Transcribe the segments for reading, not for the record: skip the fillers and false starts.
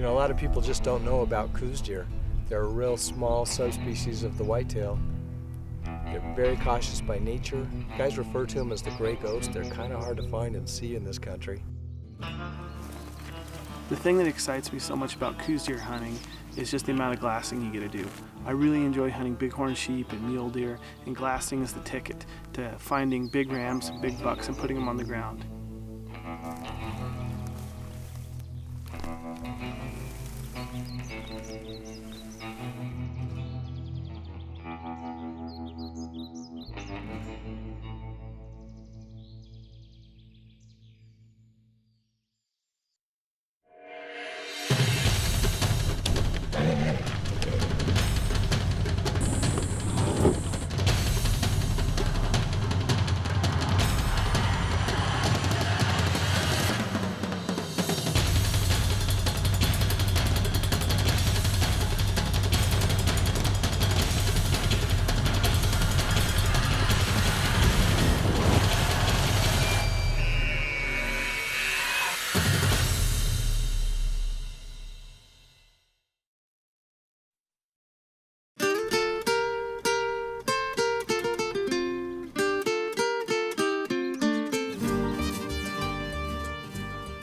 You know, a lot of people just don't know about Coues deer. They're a real small subspecies of the whitetail. They're very cautious by nature. Guys refer to them as the gray ghost. They're kind of hard to find and see in this country. The thing that excites me so much about Coues deer hunting is just the amount of glassing you get to do. I really enjoy hunting bighorn sheep and mule deer, and glassing is the ticket to finding big rams and big bucks and putting them on the ground.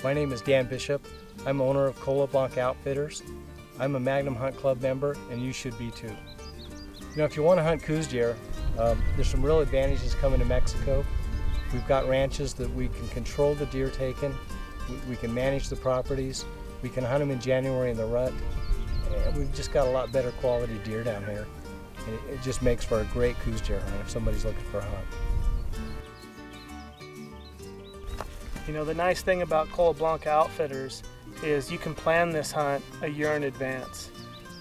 My name is Dan Bishop. I'm owner of Cola Blanc Outfitters. I'm a Magnum Hunt Club member, and you should be too. You know, if you want to hunt Coues deer, there's some real advantages coming to Mexico. We've got ranches that we can control the deer taken. We can manage the properties. We can hunt them in January in the rut. And we've just got a lot better quality deer down here. And it just makes for a great Coues deer hunt if somebody's looking for a hunt. You know, the nice thing about Cola Blanc Outfitters is you can plan this hunt a year in advance.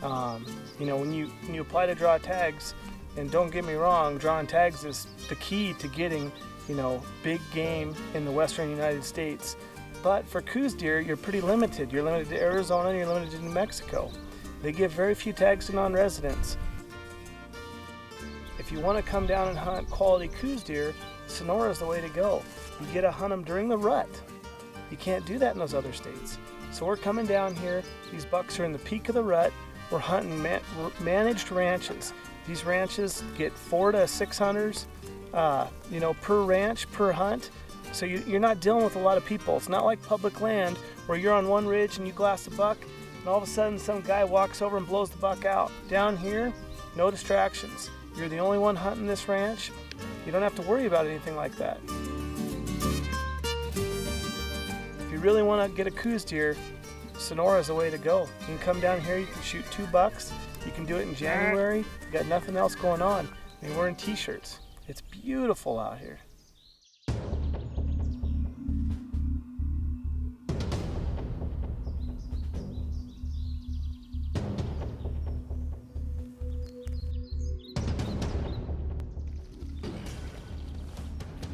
You know, when you apply to draw tags, and don't get me wrong, drawing tags is the key to getting, you know, big game in the western United States. But for Coues deer, you're pretty limited. You're limited to Arizona and you're limited to New Mexico. They give very few tags to non-residents. If you want to come down and hunt quality Coues deer, Sonora is the way to go. You get to hunt them during the rut. You can't do that in those other states. So we're coming down here. These bucks are in the peak of the rut. We're hunting managed ranches. These ranches get 400 to 6 hunters, you know, per ranch, per hunt. So you're not dealing with a lot of people. It's not like public land where you're on one ridge and you glass a buck, and all of a sudden some guy walks over and blows the buck out. Down here, no distractions. You're the only one hunting this ranch. You don't have to worry about anything like that. If you really want to get a Coues deer, Sonora is the way to go. You can come down here, you can shoot 2 bucks. You can do it in January. You got nothing else going on. I mean, we're in t-shirts. It's beautiful out here.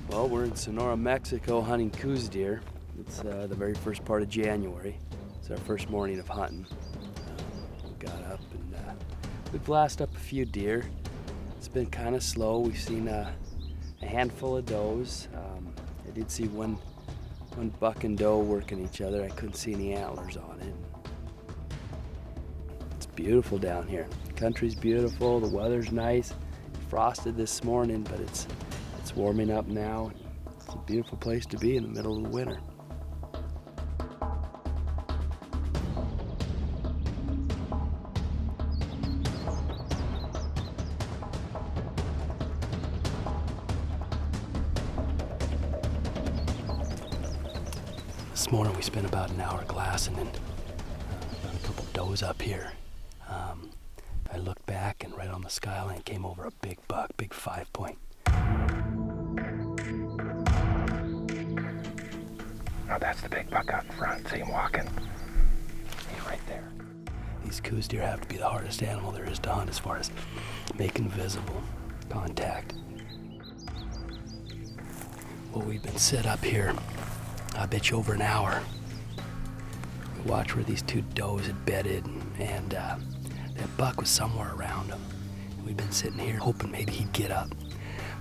Well, we're in Sonora, Mexico, hunting Coues deer. It's the very first part of January. It's our first morning of hunting. We got up and we blasted up a few deer. It's been kind of slow. We've seen a handful of does. I did see one buck and doe working each other. I couldn't see any antlers on it. It's beautiful down here. The country's beautiful. The weather's nice. Frosted this morning, but it's warming up now. It's a beautiful place to be in the middle of the winter. This morning we spent about an hour glassing and got a couple does up here. I looked back and right on the skyline came over a big buck, big 5-point. Oh, that's the big buck out in front. See him walking. He's right there. These Coues deer have to be the hardest animal there is to hunt as far as making visible contact. Well, we've been set up here, I bet you over an hour. We watched where these 2 does had bedded, and that buck was somewhere around them. We've been sitting here hoping maybe he'd get up.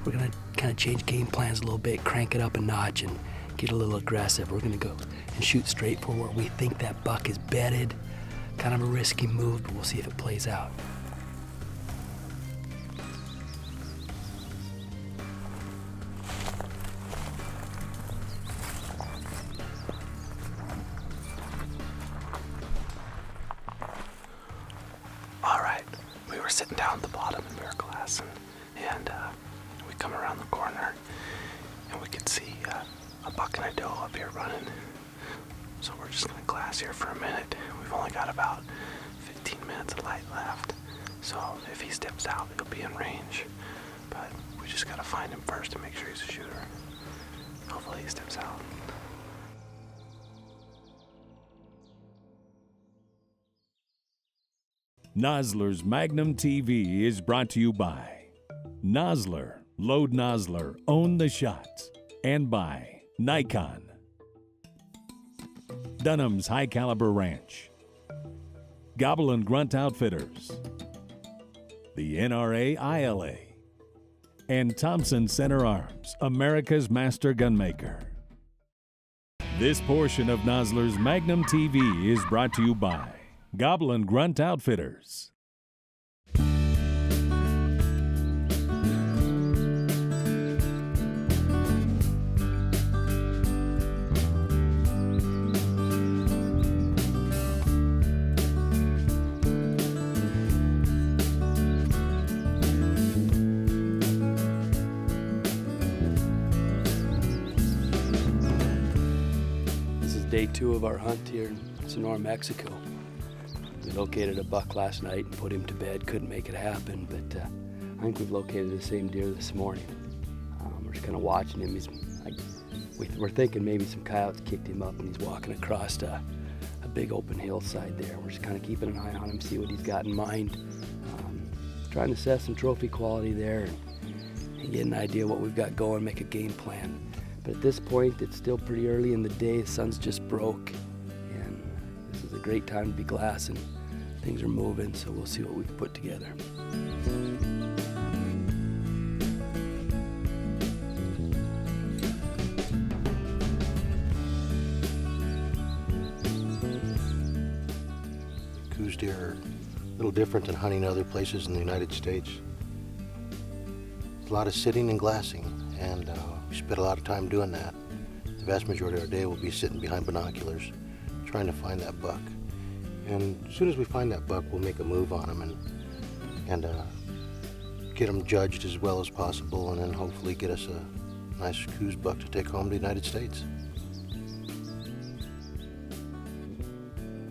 We're gonna kind of change game plans a little bit, crank it up a notch and get a little aggressive. We're gonna go and shoot straight for where we think that buck is bedded. Kind of a risky move, but we'll see if it plays out. All right, we were sitting down at the bottom and we were glassing, and we come around the corner and we could see a buck and a doe up here running. So we're just gonna glass here for a minute. We've only got about 15 minutes of light left. So if he steps out, he'll be in range. But we just gotta find him first to make sure he's a shooter. Hopefully he steps out. Nosler's Magnum TV is brought to you by Nosler, Load Nosler, Own the Shots, and by Nikon, Dunham's High Caliber Ranch, Gobble and Grunt Outfitters, the NRA ILA, and Thompson Center Arms, America's Master Gunmaker. This portion of Nosler's Magnum TV is brought to you by Gobble and Grunt Outfitters. This is day 2 of our hunt here in Sonora, Mexico. We located a buck last night and put him to bed. Couldn't make it happen, but I think we've located the same deer this morning. We're just kind of watching him. We're thinking maybe some coyotes kicked him up and he's walking across a big open hillside there. We're just kind of keeping an eye on him, see what he's got in mind. Trying to assess some trophy quality there and get an idea what we've got going, make a game plan. But at this point, it's still pretty early in the day. The sun's just broke, and this is a great time to be glassing. Things are moving, so we'll see what we can put together. Coues deer are a little different than hunting other places in the United States. There's a lot of sitting and glassing, and we spend a lot of time doing that. The vast majority of our day will be sitting behind binoculars, trying to find that buck. And as soon as we find that buck, we'll make a move on him and get him judged as well as possible, and then hopefully get us a nice Coues buck to take home to the United States.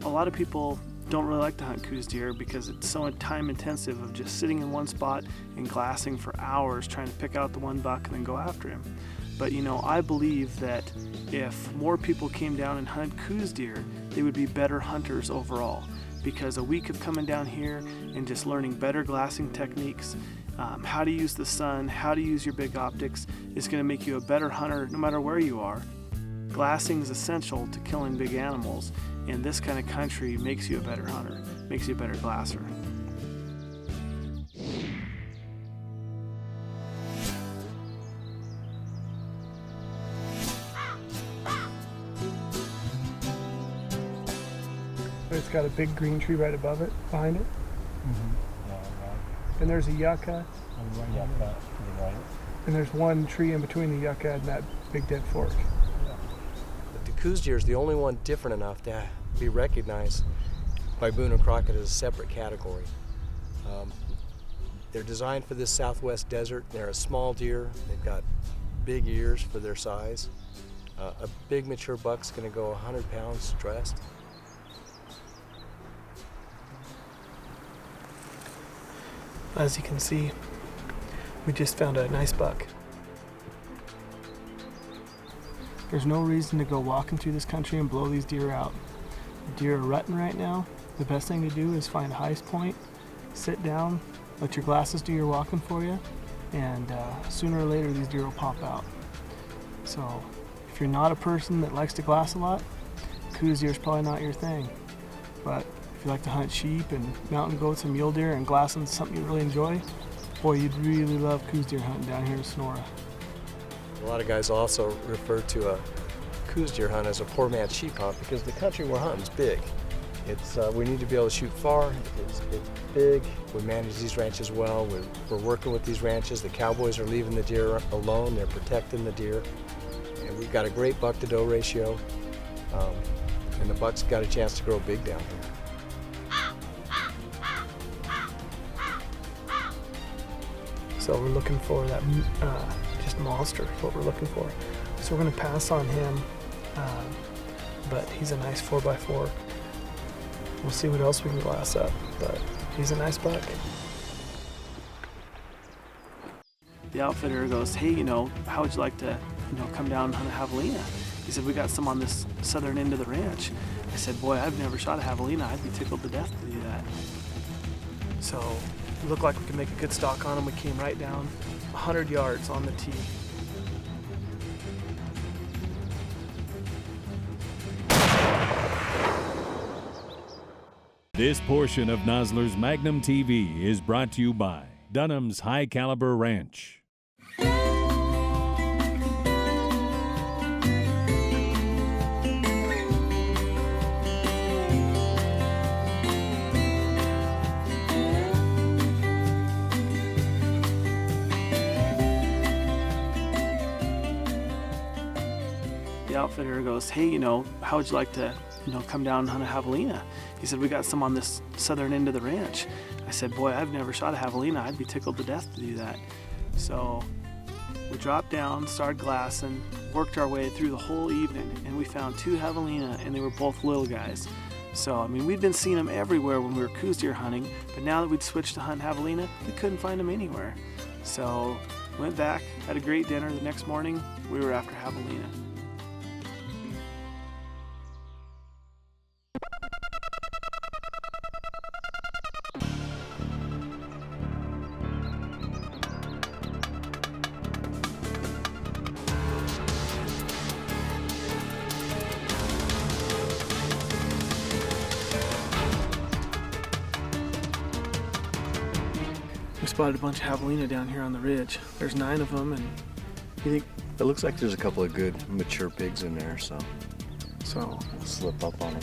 A lot of people don't really like to hunt Coues deer because it's so time intensive of just sitting in one spot and glassing for hours trying to pick out the one buck and then go after him. But you know, I believe that if more people came down and hunt Coues deer, they would be better hunters overall, because a week of coming down here and just learning better glassing techniques, how to use the sun, how to use your big optics, is going to make you a better hunter no matter where you are. Glassing is essential to killing big animals, and this kind of country makes you a better hunter, makes you a better glasser. It's got a big green tree right above it, behind it. Mm-hmm. Yeah, right. And there's a yucca. And one yucca to the right. And there's one tree in between the yucca and that big dead fork. But the Coues deer is the only one different enough to be recognized by Boone and Crockett as a separate category. They're designed for this southwest desert. They're a small deer. They've got big ears for their size. A big mature buck's going to go 100 pounds dressed. As you can see, we just found a nice buck. There's no reason to go walking through this country and blow these deer out. The deer are rutting right now. The best thing to do is find the highest point, sit down, let your glasses do your walking for you, and sooner or later these deer will pop out. So if you're not a person that likes to glass a lot, Coues deer is probably not your thing. But if you like to hunt sheep and mountain goats and mule deer and glassing something you really enjoy, boy, you'd really love Coues deer hunting down here in Sonora. A lot of guys also refer to a Coues deer hunt as a poor man's sheep hunt because the country we're hunting is big. We need to be able to shoot far. It's big. We manage these ranches well. We're working with these ranches. The cowboys are leaving the deer alone. They're protecting the deer. And we've got a great buck to doe ratio. And the buck's got a chance to grow big down here. So we're looking for that just monster is what we're looking for. So we're going to pass on him, but he's a nice 4x4. We'll see what else we can glass up, but he's a nice buck. The outfitter goes, hey, how would you like to, come down and hunt a javelina? He said, we got some on this southern end of the ranch. I said, boy, I've never shot a javelina. I'd be tickled to death to do that. So it looked like we could make a good stalk on him. We came right down 100 yards on the tee. This portion of Nosler's Magnum TV is brought to you by Dunham's High Caliber Ranch. The outfitter goes, hey, how would you like to, come down and hunt a javelina? He said, we got some on this southern end of the ranch. I said, boy, I've never shot a javelina. I'd be tickled to death to do that. So we dropped down, started glassing, worked our way through the whole evening, and we found 2 javelina, and they were both little guys. So, we'd been seeing them everywhere when we were Coues deer hunting, but now that we'd switched to hunt javelina, we couldn't find them anywhere. So went back, had a great dinner. The next morning, we were after javelina. We spotted a bunch of javelina down here on the ridge. There's 9 of them, and you think? It looks like there's a couple of good mature pigs in there, so So, we'll slip up on them.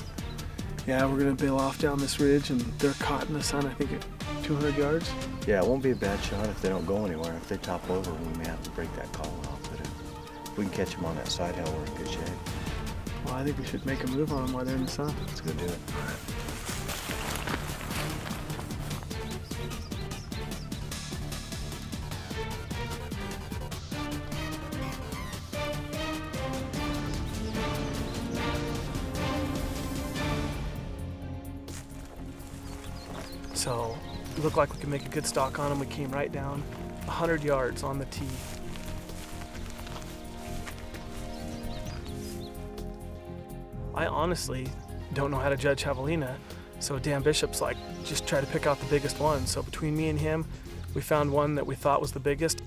yeah, we're gonna bail off down this ridge, and they're caught in the sun, I think, at 200 yards. Yeah, it won't be a bad shot if they don't go anywhere. If they top over, we may have to break that collar off. But if we can catch them on that side hill, we're in good shape. Well, I think we should make a move on them while they're in the sun. Let's go do it. So it looked like we could make a good stalk on them. We came right down 100 yards on the tee. I honestly don't know how to judge javelina, so Dan Bishop's like, just try to pick out the biggest one. So between me and him, we found one that we thought was the biggest.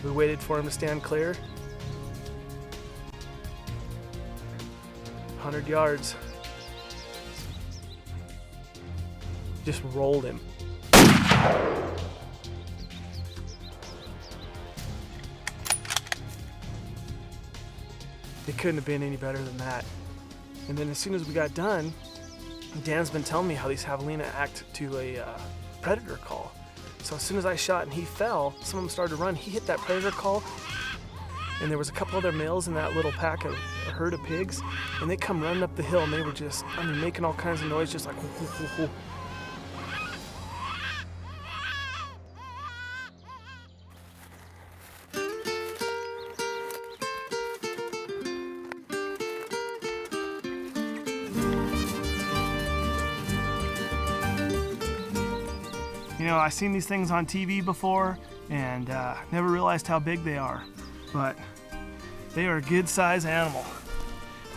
We waited for him to stand clear. 100 yards. Just rolled him. It couldn't have been any better than that. And then as soon as we got done, Dan's been telling me how these javelina act to a predator call. So as soon as I shot and he fell, some of them started to run. He hit that predator call, and there was a couple other males in that little pack of a herd of pigs, and they come running up the hill, and they were just, making all kinds of noise, just like whoo, whoo, whoo, whoo. know, I've seen these things on TV before and never realized how big they are, but they are a good size animal.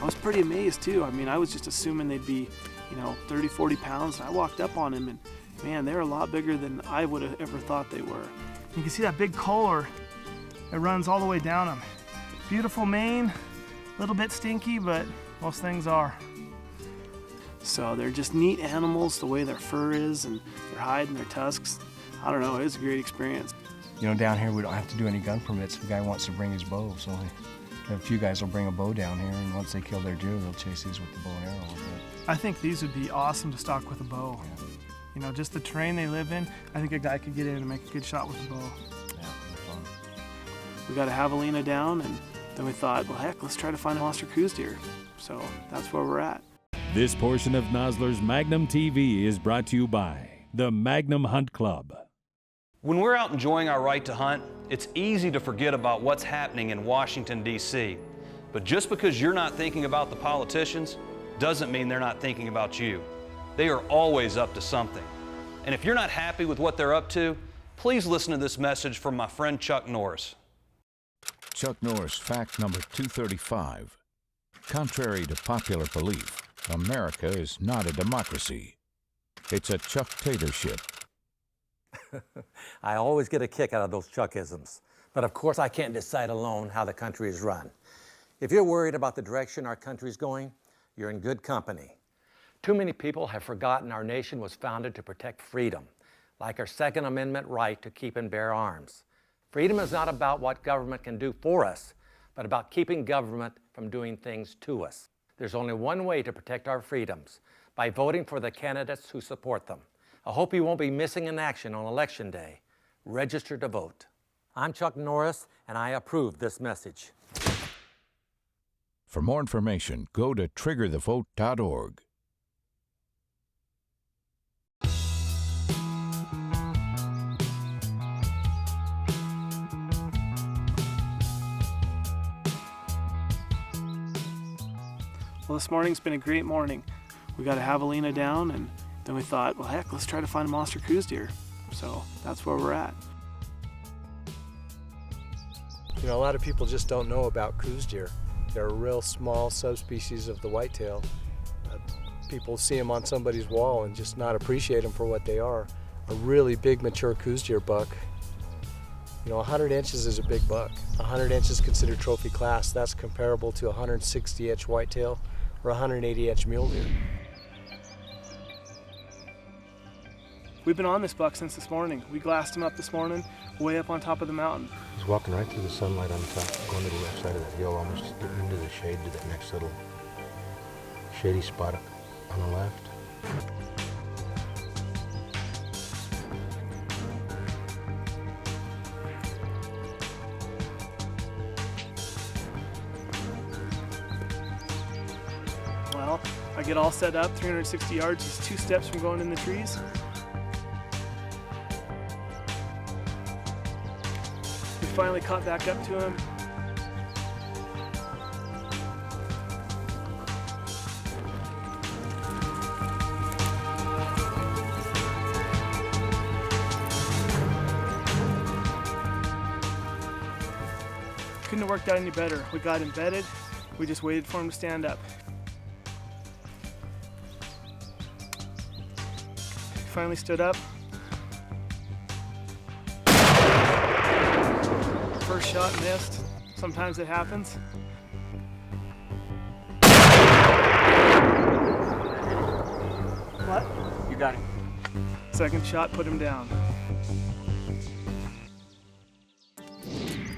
I was pretty amazed too. I mean, I was just assuming they'd be, you know, 30, 40 pounds. I walked up on them and man, they're a lot bigger than I would have ever thought they were. You can see that big collar that runs all the way down them. Beautiful mane, a little bit stinky, but most things are. So they're just neat animals, the way their fur is and their hide and their tusks. I don't know, it was a great experience. You know, down here we don't have to do any gun permits. If a guy wants to bring his bow, so a few guys will bring a bow down here, and once they kill their deer, they'll chase these with the bow and arrow. I think these would be awesome to stalk with a bow. Yeah. You know, just the terrain they live in, I think a guy could get in and make a good shot with a bow. Yeah, they're fun. We got a javelina down, and then we thought, well, heck, let's try to find a monster Coues deer. So that's where we're at. This portion of Nosler's Magnum TV is brought to you by the Magnum Hunt Club. When we're out enjoying our right to hunt, it's easy to forget about what's happening in Washington, D.C. But just because you're not thinking about the politicians doesn't mean they're not thinking about you. They are always up to something. And if you're not happy with what they're up to, please listen to this message from my friend Chuck Norris. Chuck Norris, fact number 235. Contrary to popular belief, America is not a democracy. It's a Chuck-tatorship. I always get a kick out of those Chuckisms. But of course I can't decide alone how the country is run. If you're worried about the direction our country is going, you're in good company. Too many people have forgotten our nation was founded to protect freedom, like our Second Amendment right to keep and bear arms. Freedom is not about what government can do for us, but about keeping government from doing things to us. There's only one way to protect our freedoms, by voting for the candidates who support them. I hope you won't be missing in action on Election Day. Register to vote. I'm Chuck Norris, and I approve this message. For more information, go to triggerthevote.org. Well, this morning's been a great morning. We got a javelina down, and then we thought, well, heck, let's try to find a monster Coues deer. So that's where we're at. You know, a lot of people just don't know about Coues deer. They're a real small subspecies of the whitetail. People see them on somebody's wall and just not appreciate them for what they are. A really big mature Coues deer buck. You know, 100 inches is a big buck. 100 inches considered trophy class. That's comparable to a 160-inch whitetail or a 180-inch mule deer. We've been on this buck since this morning. We glassed him up this morning, way up on top of the mountain. He's walking right through the sunlight on top, going to the left side of that hill, almost getting into the shade to that next little shady spot on the left. Well, I get all set up, 360 yards, just 2 steps from going in the trees. We finally caught back up to him. Couldn't have worked out any better. We got embedded. We just waited for him to stand up. He finally stood up. First shot missed. Sometimes it happens. What? You got him. Second shot put him down.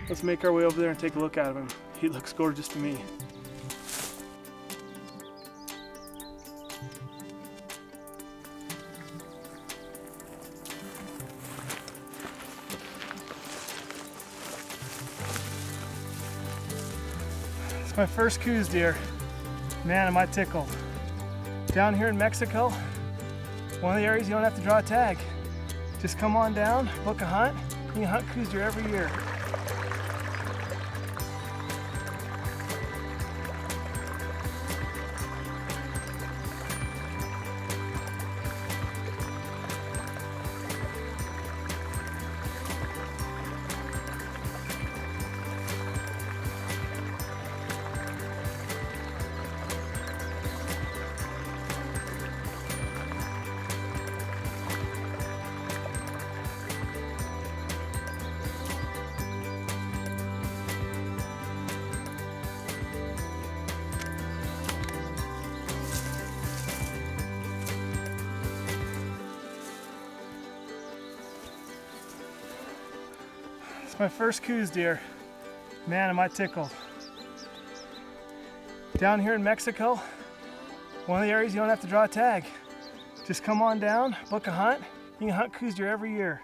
Let's make our way over there and take a look at him. He looks gorgeous to me. It's my first Coues deer. Man, am I tickled. Down here in Mexico, one of the areas you don't have to draw a tag. Just come on down, book a hunt, and you hunt Coues deer every year. It's my first Coues deer. Man, am I tickled. Down here in Mexico, one of the areas you don't have to draw a tag. Just come on down, book a hunt. You can hunt Coues deer every year.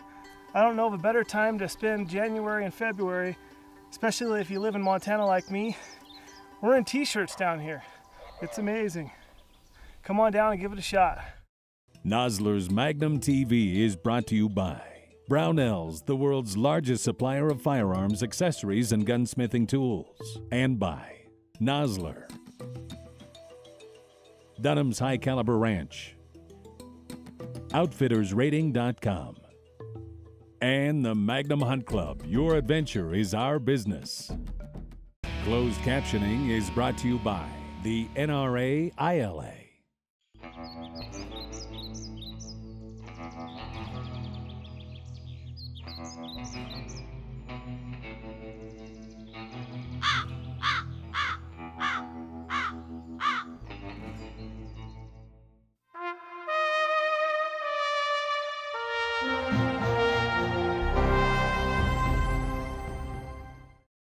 I don't know of a better time to spend January and February, especially if you live in Montana like me. We're in t-shirts down here. It's amazing. Come on down and give it a shot. Nosler's Magnum TV is brought to you by Brownells, the world's largest supplier of firearms, accessories, and gunsmithing tools, and by Nosler, Dunham's High Caliber Ranch, OutfittersRating.com, and the Magnum Hunt Club. Your adventure is our business. Closed captioning is brought to you by the NRA ILA.